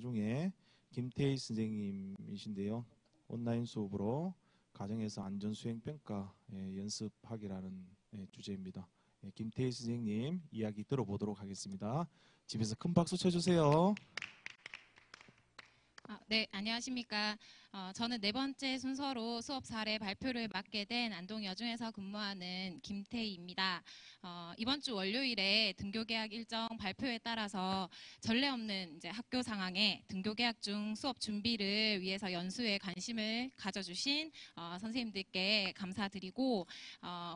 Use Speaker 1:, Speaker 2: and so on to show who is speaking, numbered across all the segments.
Speaker 1: 중에 김태희 선생님이신데요. 온라인 수업으로 가정에서 안전수행평가 연습하기라는 주제입니다. 김태희 선생님 이야기 들어보도록 하겠습니다. 집에서 큰 박수 쳐주세요.
Speaker 2: 네, 안녕하십니까. 저는 네 번째 순서로 수업 사례 발표를 맡게 된 안동여중에서 근무하는 김태희입니다. 이번 주 월요일에 등교계약 일정 발표에 따라서 전례 없는 이제 학교 상황에 등교계약 중 수업 준비를 위해서 연수에 관심을 가져주신 선생님들께 감사드리고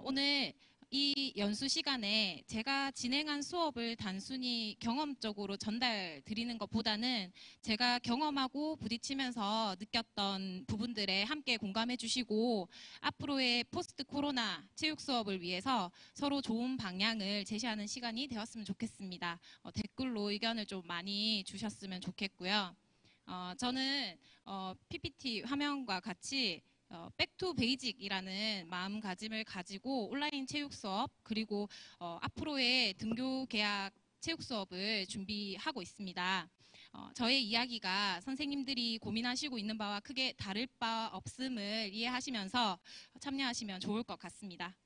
Speaker 2: 오늘 이 연수 시간에 제가 진행한 수업을 단순히 경험적으로 전달 드리는 것보다는 제가 경험하고 부딪히면서 느꼈던 부분들에 함께 공감해 주시고 앞으로의 포스트 코로나 체육 수업을 위해서 서로 좋은 방향을 제시하는 시간이 되었으면 좋겠습니다. 댓글로 의견을 좀 많이 주셨으면 좋겠고요. 저는 PPT 화면과 같이 백투 베이직이라는 마음가짐을 가지고 온라인 체육 수업 그리고 앞으로의 등교 계약 체육 수업을 준비하고 있습니다. 저의 이야기가 선생님들이 고민하시고 있는 바와 크게 다를 바 없음을 이해하시면서 참여하시면 좋을 것 같습니다.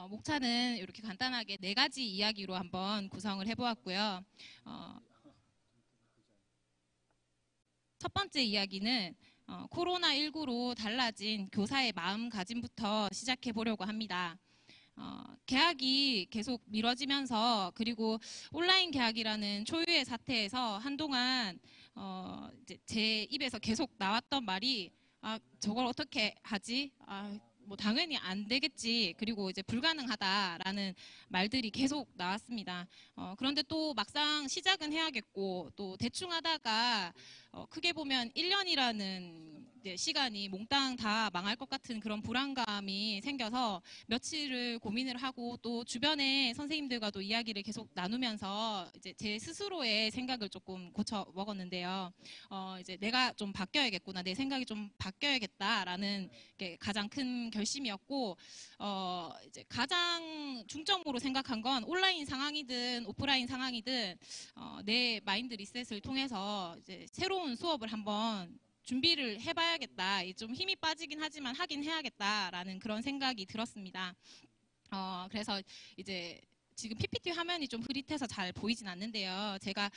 Speaker 2: 목차는 이렇게 간단하게 4가지 이야기로 한번 구성을 해보았고요. 첫 번째 이야기는 코로나19로 달라진 교사의 마음가짐부터 시작해 보려고 합니다. 개학이 계속 미뤄지면서 그리고 온라인 개학이라는 초유의 사태에서 한동안 이제 제 입에서 계속 나왔던 말이 저걸 어떻게 하지? 뭐 당연히 안 되겠지. 그리고 이제 불가능하다라는 말들이 계속 나왔습니다. 그런데 또 막상 시작은 해야겠고 또 대충 하다가 크게 보면 1년이라는 시간이 몽땅 다 망할 것 같은 그런 불안감이 생겨서 며칠을 고민을 하고 또 주변의 선생님들과도 이야기를 계속 나누면서 이제 제 스스로의 생각을 조금 고쳐 먹었는데요. 이제 내가 좀 바뀌어야겠구나, 내 생각이 좀 바뀌어야겠다라는 게 가장 큰 결심이었고, 이제 가장 중점으로 생각한 건 온라인 상황이든 오프라인 상황이든 내 마인드 리셋을 통해서 이제 새로운 수업을 한번 준비를 해봐야겠다. 좀 힘이 빠지긴 하지만 하긴 해야겠다라는 그런 생각이 들었습니다. 그래서 이제 지금 PPT 화면이 좀 흐릿해서 잘 보이진 않는데요. 제가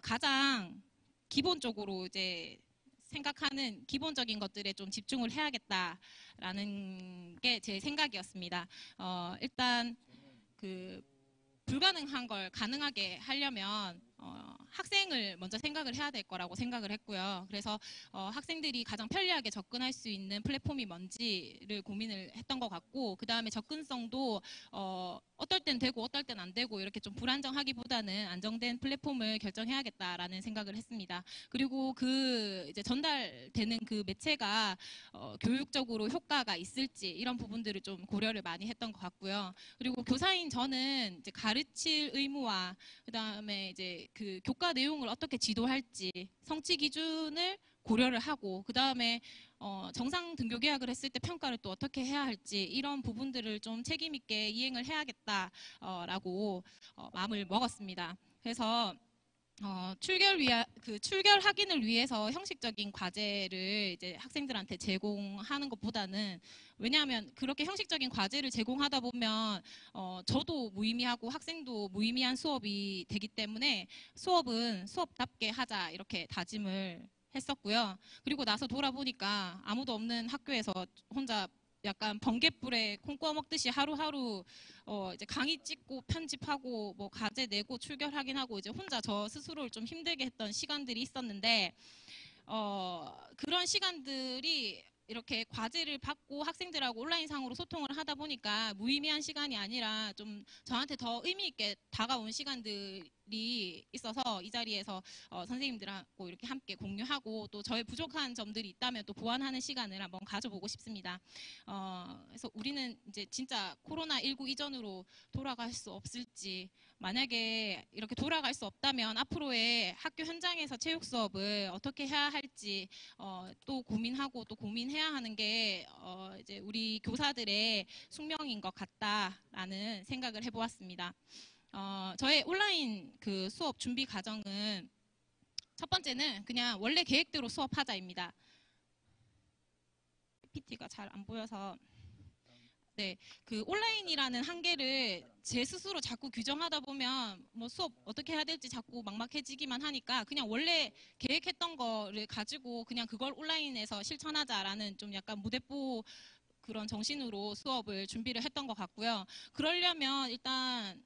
Speaker 2: 가장 기본적으로 이제 생각하는 기본적인 것들에 좀 집중을 해야겠다라는 게 제 생각이었습니다. 일단 그 불가능한 걸 가능하게 하려면 학생을 먼저 생각을 해야 될 거라고 생각을 했고요. 그래서 학생들이 가장 편리하게 접근할 수 있는 플랫폼이 뭔지를 고민을 했던 것 같고, 그 다음에 접근성도 어떨 땐 되고 어떨 땐 안 되고 이렇게 좀 불안정하기보다는 안정된 플랫폼을 결정해야겠다라는 생각을 했습니다. 그리고 그 이제 전달되는 그 매체가 교육적으로 효과가 있을지 이런 부분들을 좀 고려를 많이 했던 것 같고요. 그리고 교사인 저는 이제 가르칠 의무와 그다음에 이제 그 교과 내용을 어떻게 지도할지 성취 기준을 고려를 하고 그다음에 정상 등교 계약을 했을 때 평가를 또 어떻게 해야 할지 이런 부분들을 좀 책임 있게 이행을 해야겠다라고 마음을 먹었습니다. 그래서 출결 확인을 위해서 형식적인 과제를 이제 학생들한테 제공하는 것보다는, 왜냐하면 그렇게 형식적인 과제를 제공하다 보면 저도 무의미하고 학생도 무의미한 수업이 되기 때문에 수업은 수업답게 하자 이렇게 다짐을 했었고요. 그리고 나서 돌아보니까 아무도 없는 학교에서 혼자 약간 번갯불에 콩 구워 먹듯이 하루하루 이제 강의 찍고 편집하고 뭐 과제 내고 출결 확인하고 이제 혼자 저 스스로를 좀 힘들게 했던 시간들이 있었는데, 그런 시간들이 이렇게 과제를 받고 학생들하고 온라인상으로 소통을 하다 보니까 무의미한 시간이 아니라 좀 저한테 더 의미 있게 다가온 시간들이 있어서 이 자리에서 선생님들하고 이렇게 함께 공유하고 또 저의 부족한 점들이 있다면 또 보완하는 시간을 한번 가져보고 싶습니다. 그래서 우리는 이제 진짜 코로나19 이전으로 돌아갈 수 없을지, 만약에 이렇게 돌아갈 수 없다면 앞으로의 학교 현장에서 체육 수업을 어떻게 해야 할지 또 고민하고 또 고민해야 하는 게 이제 우리 교사들의 숙명인 것 같다라는 생각을 해보았습니다. 저의 온라인 그 수업 준비 과정은 첫 번째는 그냥 원래 계획대로 수업하자입니다. PPT가 잘 안 보여서. 네, 그 온라인이라는 한계를 제 스스로 자꾸 규정하다 보면 뭐 수업 어떻게 해야 될지 자꾸 막막해지기만 하니까 그냥 원래 계획했던 거를 가지고 그냥 그걸 온라인에서 실천하자라는 좀 약간 무대뽀 그런 정신으로 수업을 준비를 했던 것 같고요. 그러려면 일단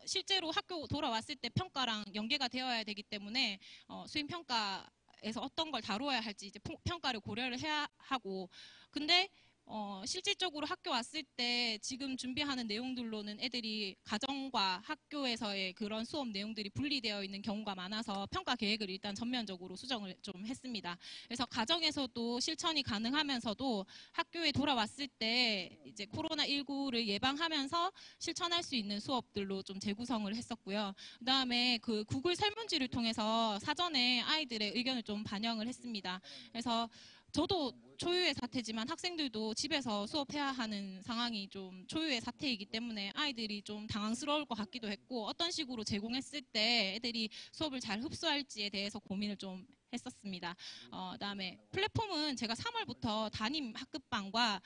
Speaker 2: 실제로 학교 돌아왔을 때 평가랑 연계가 되어야 되기 때문에 수행 평가에서 어떤 걸 다루어야 할지 이제 평가를 고려를 해야 하고, 근데 실질적으로 학교 왔을 때 지금 준비하는 내용들로는 애들이 가정과 학교에서의 그런 수업 내용들이 분리되어 있는 경우가 많아서 평가 계획을 일단 전면적으로 수정을 좀 했습니다. 그래서 가정에서도 실천이 가능하면서도 학교에 돌아왔을 때 이제 코로나19를 예방하면서 실천할 수 있는 수업들로 좀 재구성을 했었고요. 그다음에 그 구글 설문지를 통해서 사전에 아이들의 의견을 좀 반영을 했습니다. 그래서 저도 초유의 사태지만 학생들도 집에서 수업해야 하는 상황이 좀 초유의 사태이기 때문에 아이들이 좀 당황스러울 것 같기도 했고, 어떤 식으로 제공했을 때 애들이 수업을 잘 흡수할지에 대해서 고민을 좀 했었습니다. 그다음에 플랫폼은 제가 3월부터 담임 학급방과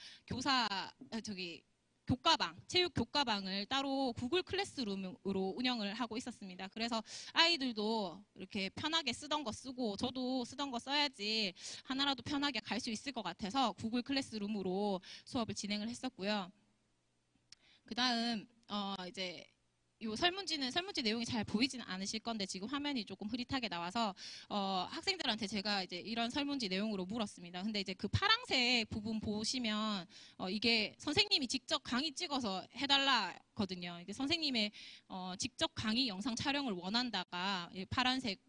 Speaker 2: 교과방, 체육 교과방을 따로 구글 클래스룸으로 운영을 하고 있었습니다. 그래서 아이들도 이렇게 편하게 쓰던 거 쓰고 저도 쓰던 거 써야지 하나라도 편하게 갈 수 있을 것 같아서 구글 클래스룸으로 수업을 진행을 했었고요. 그 다음 이제 요 설문지 내용이 잘 보이지는 않으실 건데 지금 화면이 조금 흐릿하게 나와서 학생들한테 제가 이제 이런 설문지 내용으로 물었습니다. 근데 이제 그 파란색 부분 보시면 이게 선생님이 직접 강의 찍어서 해달라거든요. 이게 선생님의 직접 강의 영상 촬영을 원한다가 파란색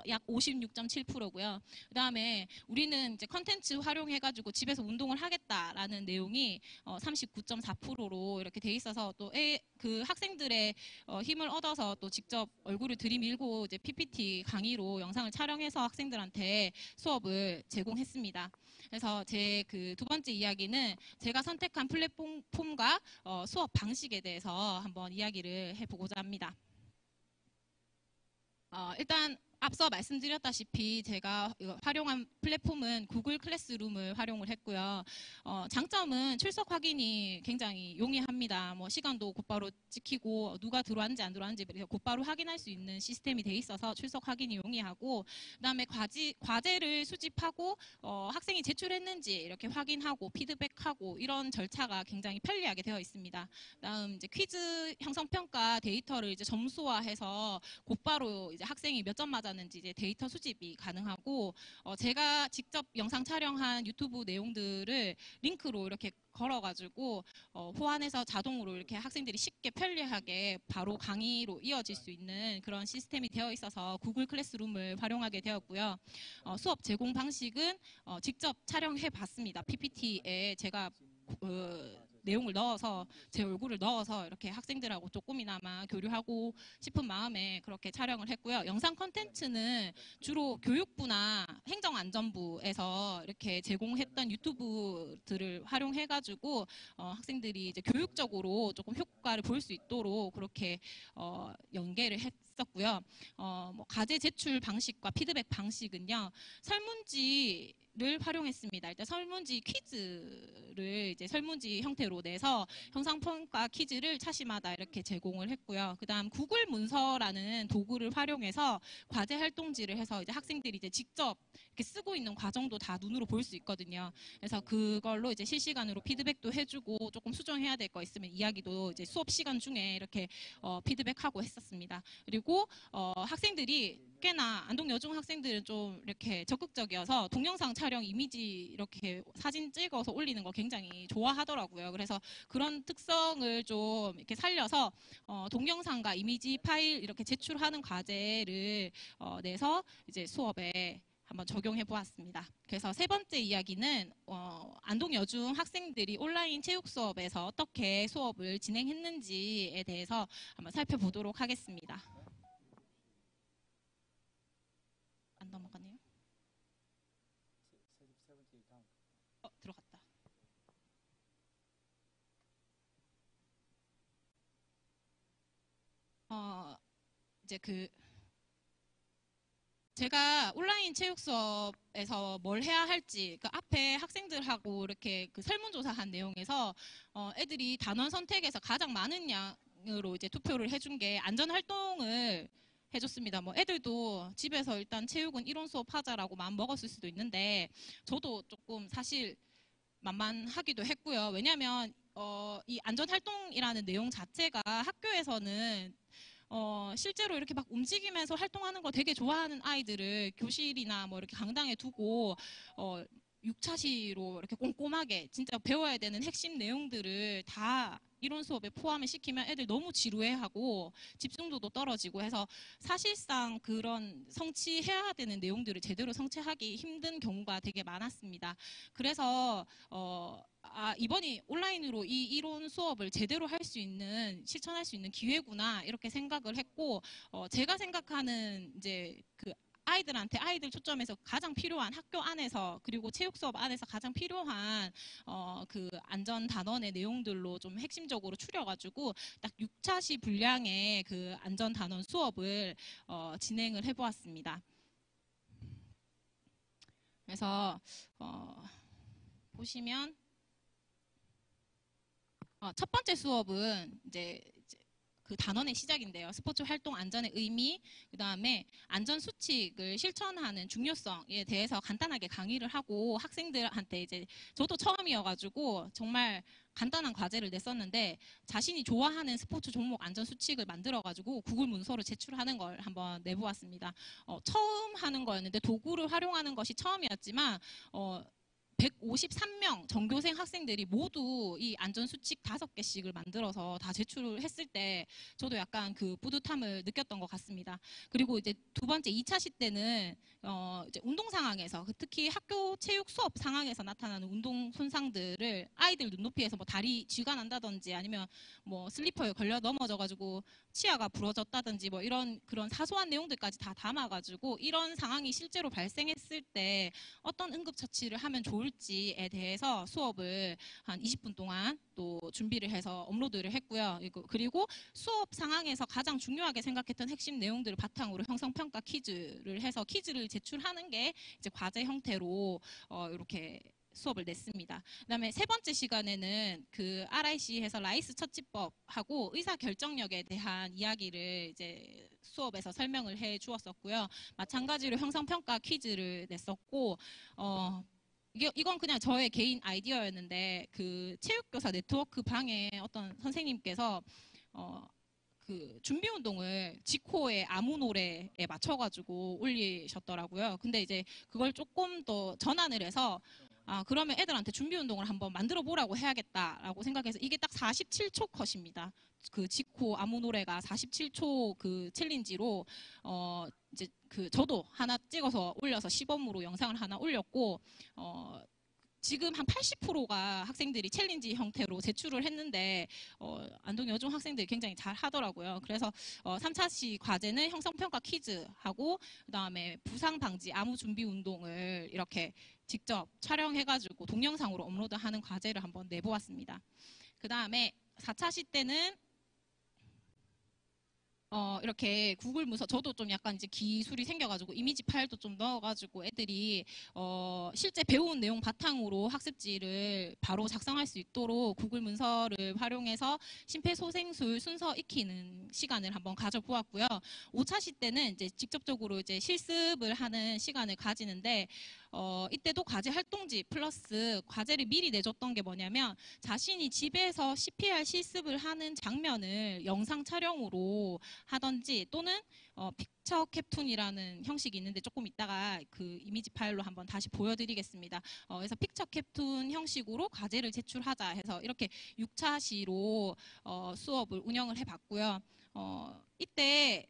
Speaker 2: 약 56.7%고요. 그 다음에 우리는 이제 컨텐츠 활용해가지고 집에서 운동을 하겠다라는 내용이 39.4%로 이렇게 돼 있어서 또 그 학생들의 힘을 얻어서 또 직접 얼굴을 들이밀고 이제 PPT 강의로 영상을 촬영해서 학생들한테 수업을 제공했습니다. 그래서 제 그 두 번째 이야기는 제가 선택한 플랫폼과 수업 방식에 대해서 한번 이야기를 해보고자 합니다. 일단 앞서 말씀드렸다시피 제가 활용한 플랫폼은 구글 클래스룸을 활용을 했고요. 장점은 출석 확인이 굉장히 용이합니다. 뭐 시간도 곧바로 찍히고 누가 들어왔는지 안 들어왔는지 곧바로 확인할 수 있는 시스템이 돼 있어서 출석 확인이 용이하고, 그다음에 과제를 수집하고 학생이 제출했는지 이렇게 확인하고 피드백하고 이런 절차가 굉장히 편리하게 되어 있습니다. 그다음 이제 퀴즈 형성 평가 데이터를 이제 점수화해서 곧바로 이제 학생이 몇 점 맞았는지 이제 데이터 수집이 가능하고, 제가 직접 영상 촬영한 유튜브 내용들을 링크로 이렇게 걸어가지고 호환해서 자동으로 이렇게 학생들이 쉽게 편리하게 바로 강의로 이어질 수 있는 그런 시스템이 되어 있어서 구글 클래스룸을 활용하게 되었고요. 수업 제공 방식은 직접 촬영해 봤습니다. PPT에 제가 내용을 넣어서 제 얼굴을 넣어서 이렇게 학생들하고 조금이나마 교류하고 싶은 마음에 그렇게 촬영을 했고요. 영상 콘텐츠는 주로 교육부나 행정안전부에서 이렇게 제공했던 유튜브들을 활용해가지고 학생들이 이제 교육적으로 조금 효과를 볼 수 있도록 그렇게 연계를 했었고요. 뭐 과제 제출 방식과 피드백 방식은요, 설문지를 활용했습니다. 일단 설문지 퀴즈를 이제 설문지 형태로 내서 형상평가 퀴즈를 차시마다 이렇게 제공을 했고요. 그다음 구글 문서라는 도구를 활용해서 과제 활동지를 해서 이제 학생들이 이제 직접 이렇게 쓰고 있는 과정도 다 눈으로 볼 수 있거든요. 그래서 그걸로 이제 실시간으로 피드백도 해주고 조금 수정해야 될 거 있으면 이야기도 이제 수업 시간 중에 이렇게 피드백하고 했었습니다. 그리고 학생들이 꽤나 안동 여중 학생들은 좀 이렇게 적극적이어서 동영상 촬영 이미지 이렇게 사진 찍어서 올리는 거 굉장히 좋아하더라고요. 그래서 그런 특성을 좀 이렇게 살려서 동영상과 이미지 파일 이렇게 제출하는 과제를 내서 이제 수업에 한번 적용해 보았습니다. 그래서 세 번째 이야기는 안동 여중 학생들이 온라인 체육 수업에서 어떻게 수업을 진행했는지에 대해서 한번 살펴보도록 하겠습니다. 안 넘어가네요. 들어갔다. 이제 제가 온라인 체육 수업에서 뭘 해야 할지 그 앞에 학생들하고 이렇게 그 설문조사한 내용에서 애들이 단원 선택에서 가장 많은 양으로 이제 투표를 해준 게 안전활동을 해줬습니다. 뭐 애들도 집에서 일단 체육은 이론 수업 하자라고 마음 먹었을 수도 있는데 저도 조금 사실 만만하기도 했고요. 왜냐하면 이 안전활동이라는 내용 자체가 학교에서는 실제로 이렇게 막 움직이면서 활동하는 거 되게 좋아하는 아이들을 교실이나 뭐 이렇게 강당에 두고 6차시로 이렇게 꼼꼼하게 진짜 배워야 되는 핵심 내용들을 다 이론 수업에 포함을 시키면 애들 너무 지루해하고 집중도도 떨어지고 해서 사실상 그런 성취해야 되는 내용들을 제대로 성취하기 힘든 경우가 되게 많았습니다. 그래서 이번이 온라인으로 이 이론 수업을 제대로 할 수 있는 실천할 수 있는 기회구나 이렇게 생각을 했고 제가 생각하는 이제 그 아이들한테 아이들 초점에서 가장 필요한 학교 안에서 그리고 체육 수업 안에서 가장 필요한 그 안전 단원의 내용들로 좀 핵심적으로 추려가지고 딱 6차시 분량의 그 안전 단원 수업을 진행을 해보았습니다. 그래서 보시면 첫 번째 수업은 이제 그 단원의 시작인데요. 스포츠 활동 안전의 의미, 그 다음에 안전 수칙을 실천하는 중요성에 대해서 간단하게 강의를 하고 학생들한테 이제 저도 처음이어가지고 정말 간단한 과제를 냈었는데 자신이 좋아하는 스포츠 종목 안전 수칙을 만들어가지고 구글 문서로 제출하는 걸 한번 내보았습니다. 처음 하는 거였는데 도구를 활용하는 것이 처음이었지만 153명 전교생 학생들이 모두 이 안전수칙 5개씩을 만들어서 다 제출을 했을 때 저도 약간 그 뿌듯함을 느꼈던 것 같습니다. 그리고 이제 두 번째 2차시 때는 이제 운동 상황에서 특히 학교 체육 수업 상황에서 나타나는 운동 손상들을 아이들 눈높이에서 뭐 다리 쥐가 난다든지 아니면 뭐 슬리퍼에 걸려 넘어져가지고 치아가 부러졌다든지 뭐 이런 그런 사소한 내용들까지 다 담아가지고 이런 상황이 실제로 발생했을 때 어떤 응급처치를 하면 좋을지에 대해서 수업을 한 20분 동안 또 준비를 해서 업로드를 했고요. 그리고 수업 상황에서 가장 중요하게 생각했던 핵심 내용들을 바탕으로 형성평가 퀴즈를 해서 퀴즈를 제출하는 게 이제 과제 형태로 이렇게 수업을 냈습니다. 그다음에 세 번째 시간에는 그 RIC에서 라이스 처치법하고 의사 결정력에 대한 이야기를 이제 수업에서 설명을 해 주었었고요. 마찬가지로 형성평가 퀴즈를 냈었고 이건 그냥 저의 개인 아이디어였는데 그 체육교사 네트워크 방에 어떤 선생님께서 그 준비 운동을 지코의 아무 노래에 맞춰가지고 올리셨더라고요. 근데 이제 그걸 조금 더 전환을 해서 그러면 애들한테 준비 운동을 한번 만들어 보라고 해야겠다라고 생각해서 이게 딱 47초 컷입니다. 그 지코 아무 노래가 47초 그 챌린지로 이제 그 저도 하나 찍어서 올려서 시범으로 영상을 하나 올렸고 지금 한 80%가 학생들이 챌린지 형태로 제출을 했는데 안동 여중 학생들이 굉장히 잘 하더라고요. 그래서 3차시 과제는 형성평가 퀴즈하고 그다음에 부상 방지 아무 준비 운동을 이렇게 직접 촬영해가지고 동영상으로 업로드하는 과제를 한번 내보았습니다. 그 다음에 4차시 때는 이렇게 구글 문서 저도 좀 약간 이제 기술이 생겨가지고 이미지 파일도 좀 넣어가지고 애들이 실제 배운 내용 바탕으로 학습지를 바로 작성할 수 있도록 구글 문서를 활용해서 심폐소생술 순서 익히는 시간을 한번 가져보았고요. 5차시 때는 이제 직접적으로 이제 실습을 하는 시간을 가지는데 이때도 과제 활동지 플러스 과제를 미리 내줬던 게 뭐냐면 자신이 집에서 CPR 실습을 하는 장면을 영상 촬영으로 하던지 또는 픽처 캡툰이라는 형식이 있는데 조금 이따가 그 이미지 파일로 한번 다시 보여드리겠습니다. 그래서 픽처 캡툰 형식으로 과제를 제출하자 해서 이렇게 6차시로 수업을 운영을 해봤고요. 이때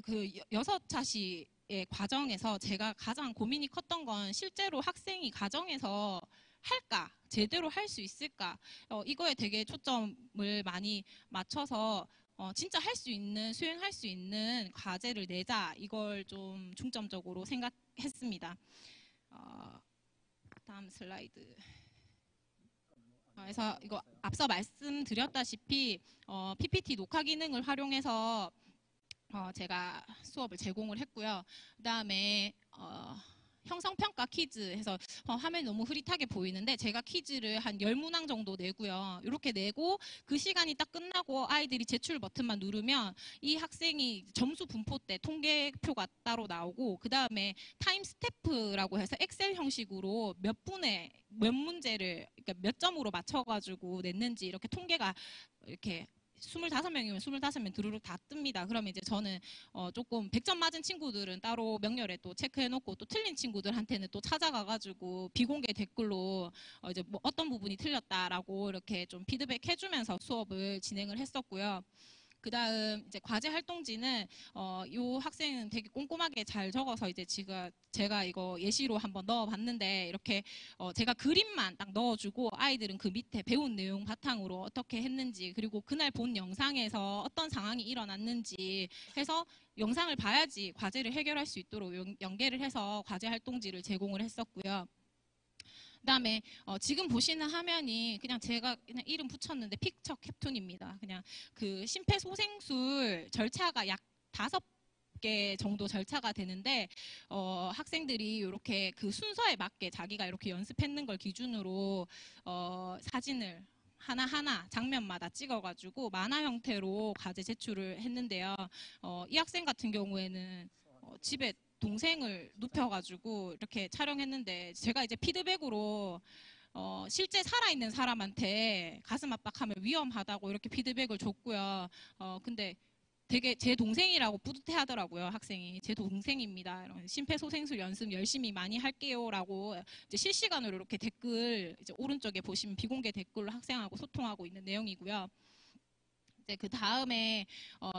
Speaker 2: 그 6차시 과정에서 제가 가장 고민이 컸던 건 실제로 학생이 가정에서 할까? 제대로 할 수 있을까? 이거에 되게 초점을 많이 맞춰서 진짜 할 수 있는, 수행할 수 있는 과제를 내자. 이걸 좀 중점적으로 생각했습니다. 다음 슬라이드. 그래서 이거 앞서 말씀드렸다시피 PPT 녹화 기능을 활용해서 제가 수업을 제공을 했고요. 그다음에 형성평가 퀴즈 해서 화면이 너무 흐릿하게 보이는데 제가 퀴즈를 한 10문항 정도 내고요. 이렇게 내고 그 시간이 딱 끝나고 아이들이 제출 버튼만 누르면 이 학생이 점수 분포 때 통계표가 따로 나오고 그 다음에 타임 스태프라고 해서 엑셀 형식으로 몇 분에 몇 문제를 그러니까 몇 점으로 맞춰가지고 냈는지 이렇게 통계가 이렇게 25명이면 25명 드르륵 다 뜹니다. 그러면 이제 저는 조금 100점 맞은 친구들은 따로 명렬에 또 체크해놓고 또 틀린 친구들한테는 또 찾아가가지고 비공개 댓글로 이제 뭐 어떤 부분이 틀렸다라고 이렇게 좀 피드백 해주면서 수업을 진행을 했었고요. 그 다음 이제 과제 활동지는 이 학생은 되게 꼼꼼하게 잘 적어서 이제 제가 이거 예시로 한번 넣어봤는데 이렇게 제가 그림만 딱 넣어주고 아이들은 그 밑에 배운 내용 바탕으로 어떻게 했는지 그리고 그날 본 영상에서 어떤 상황이 일어났는지 해서 영상을 봐야지 과제를 해결할 수 있도록 연계를 해서 과제 활동지를 제공을 했었고요. 그다음에 지금 보시는 화면이 그냥 제가 그냥 이름 붙였는데 픽처 캡툰입니다. 그냥 그 심폐소생술 절차가 약 5개 정도 절차가 되는데 학생들이 이렇게 그 순서에 맞게 자기가 이렇게 연습했는 걸 기준으로 사진을 하나하나 장면마다 찍어가지고 만화 형태로 과제 제출을 했는데요. 이 학생 같은 경우에는 집에 동생을 눕혀가지고 이렇게 촬영했는데 제가 이제 피드백으로 실제 살아있는 사람한테 가슴 압박하면 위험하다고 이렇게 피드백을 줬고요. 근데 되게 제 동생이라고 뿌듯해 하더라고요, 학생이. 제 동생입니다. 심폐소생술 연습 열심히 많이 할게요라고 이제 실시간으로 이렇게 댓글 이제 오른쪽에 보시면 비공개 댓글로 학생하고 소통하고 있는 내용이고요. 그 다음에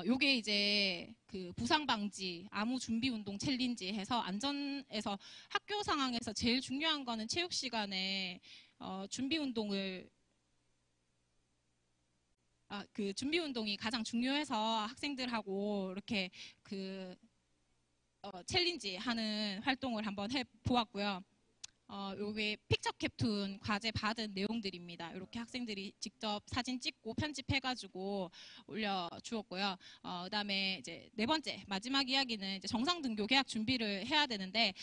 Speaker 2: 요게 이제 그 부상 방지 암호 준비 운동 챌린지 해서 안전에서 학교 상황에서 제일 중요한 거는 체육 시간에 준비 운동을 그 준비 운동이 가장 중요해서 학생들하고 이렇게 그 챌린지 하는 활동을 한번 해 보았고요. 요게 픽처 캡툰 과제 받은 내용들입니다. 이렇게 학생들이 직접 사진 찍고 편집해가지고 올려주었고요. 그다음에 이제 네 번째 마지막 이야기는 이제 정상 등교 계약 준비를 해야 되는데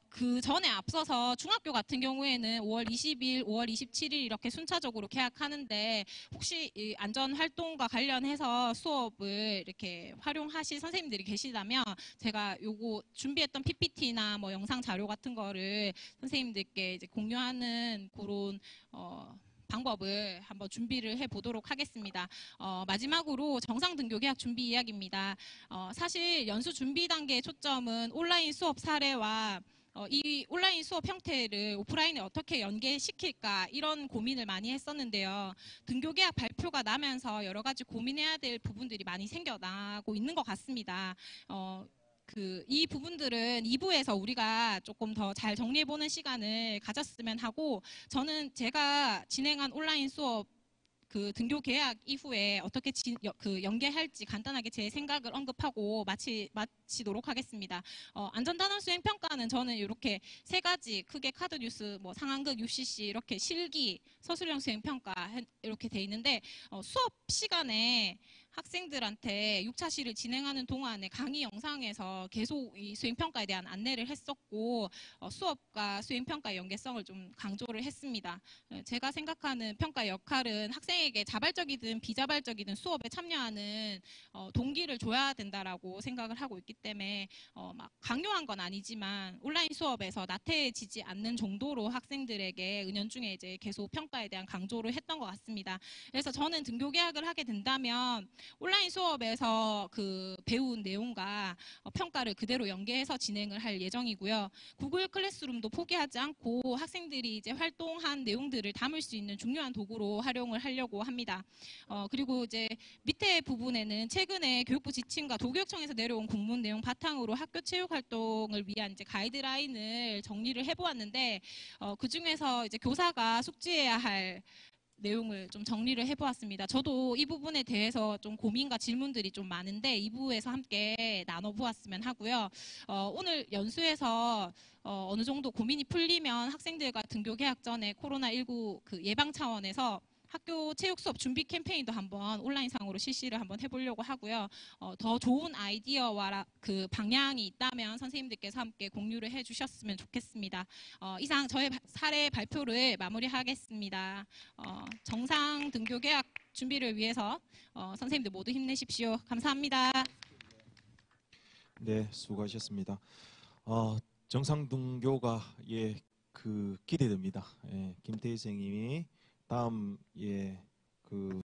Speaker 2: 그 전에 앞서서 중학교 같은 경우에는 5월 20일, 5월 27일 이렇게 순차적으로 계약하는데 혹시 이 안전 활동과 관련해서 수업을 이렇게 활용하실 선생님들이 계시다면 제가 요거 준비했던 PPT나 뭐 영상 자료 같은 거를 선생님들께 이제 공유하는 그런 방법을 한번 준비를 해보도록 하겠습니다. 마지막으로 정상 등교 계약 준비 이야기입니다. 사실 연수 준비 단계의 초점은 온라인 수업 사례와 이 온라인 수업 형태를 오프라인에 어떻게 연계시킬까 이런 고민을 많이 했었는데요. 등교 계약 발표가 나면서 여러 가지 고민해야 될 부분들이 많이 생겨나고 있는 것 같습니다. 이 부분들은 2부에서 우리가 조금 더 잘 정리해보는 시간을 가졌으면 하고 저는 제가 진행한 온라인 수업 그 등교 계약 이후에 어떻게 연계할지 간단하게 제 생각을 언급하고 마치도록 하겠습니다. 안전단원 수행 평가는 저는 이렇게 세 가지 크게 카드 뉴스, 뭐 상황극, UCC 이렇게 실기, 서술형 수행 평가 이렇게 돼 있는데 수업 시간에 학생들한테 6차 시를 진행하는 동안에 강의 영상에서 계속 이 수행평가에 대한 안내를 했었고 수업과 수행평가의 연계성을 좀 강조를 했습니다. 제가 생각하는 평가 역할은 학생에게 자발적이든 비자발적이든 수업에 참여하는 동기를 줘야 된다라고 생각을 하고 있기 때문에 막 강요한 건 아니지만 온라인 수업에서 나태해지지 않는 정도로 학생들에게 은연중에 이제 계속 평가에 대한 강조를 했던 것 같습니다. 그래서 저는 등교 계약을 하게 된다면 온라인 수업에서 그 배운 내용과 평가를 그대로 연계해서 진행을 할 예정이고요. 구글 클래스룸도 포기하지 않고 학생들이 이제 활동한 내용들을 담을 수 있는 중요한 도구로 활용을 하려고 합니다. 그리고 이제 밑에 부분에는 최근에 교육부 지침과 도교육청에서 내려온 공문 내용 바탕으로 학교 체육 활동을 위한 이제 가이드라인을 정리를 해보았는데 그 중에서 이제 교사가 숙지해야 할 내용을 좀 정리를 해보았습니다. 저도 이 부분에 대해서 좀 고민과 질문들이 좀 많은데 2부에서 함께 나눠보았으면 하고요. 오늘 연수에서 어느 정도 고민이 풀리면 학생들과 등교 개학 전에 코로나19 그 예방 차원에서 학교 체육 수업 준비 캠페인도 한번 온라인상으로 실시를 한번 해보려고 하고요. 더 좋은 아이디어와 그 방향이 있다면 선생님들께서 함께 공유를 해주셨으면 좋겠습니다. 이상 저의 사례 발표를 마무리하겠습니다. 정상 등교 계약 준비를 위해서 선생님들 모두 힘내십시오. 감사합니다.
Speaker 1: 네, 수고하셨습니다. 정상 등교가 기대됩니다. 김태희 선생님이 다음 그